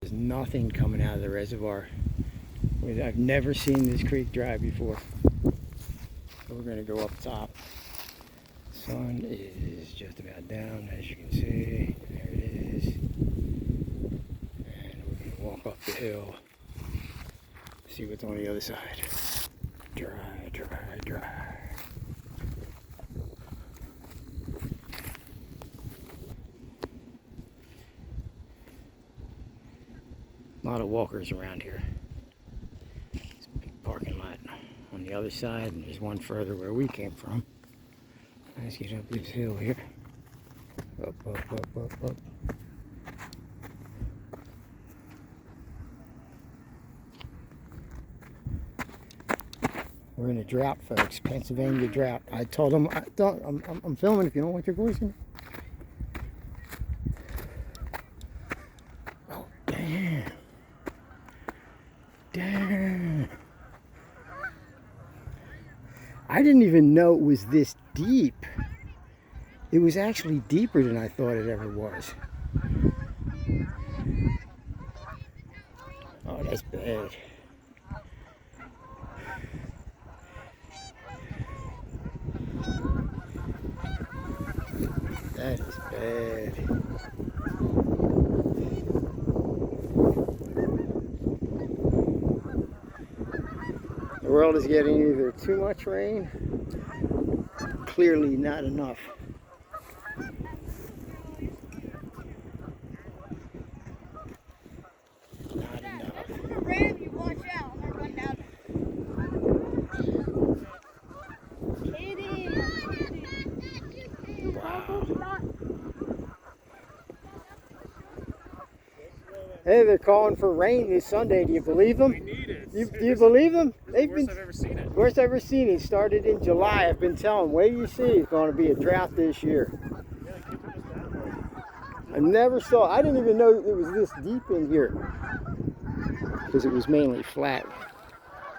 There's nothing coming out of the reservoir. I've never seen this creek dry before. So we're going to go up top. Sun is just about down, as you can see. There it is. And we're going to walk up the hill. See what's on the other side. Dry, dry, dry. A lot of walkers around here. It's a big parking lot on the other side, and there's one further where we came from. Let's get up this hill here. Up, up, up, up, up. We're in a drought, folks. Pennsylvania drought. I told them, I'm filming if you don't want your voice in. Oh, damn. Damn. I didn't even know it was this deep. It was actually deeper than I thought it ever was. Oh, that's bad. That is bad. The world is getting either too much rain, clearly not enough. Not enough. If it's gonna rain, you watch out. I'm gonna run down. Wow. Hey, they're calling for rain this Sunday. Do you believe them? We need it. Do you believe them? It's the worst I've ever seen it. Worst I've ever seen it. Started in July. I've been telling them, wait till you see it's going to be a drought this year. Yeah, it keeps almost that way. I never saw, I didn't even know it was this deep in here because it was mainly flat.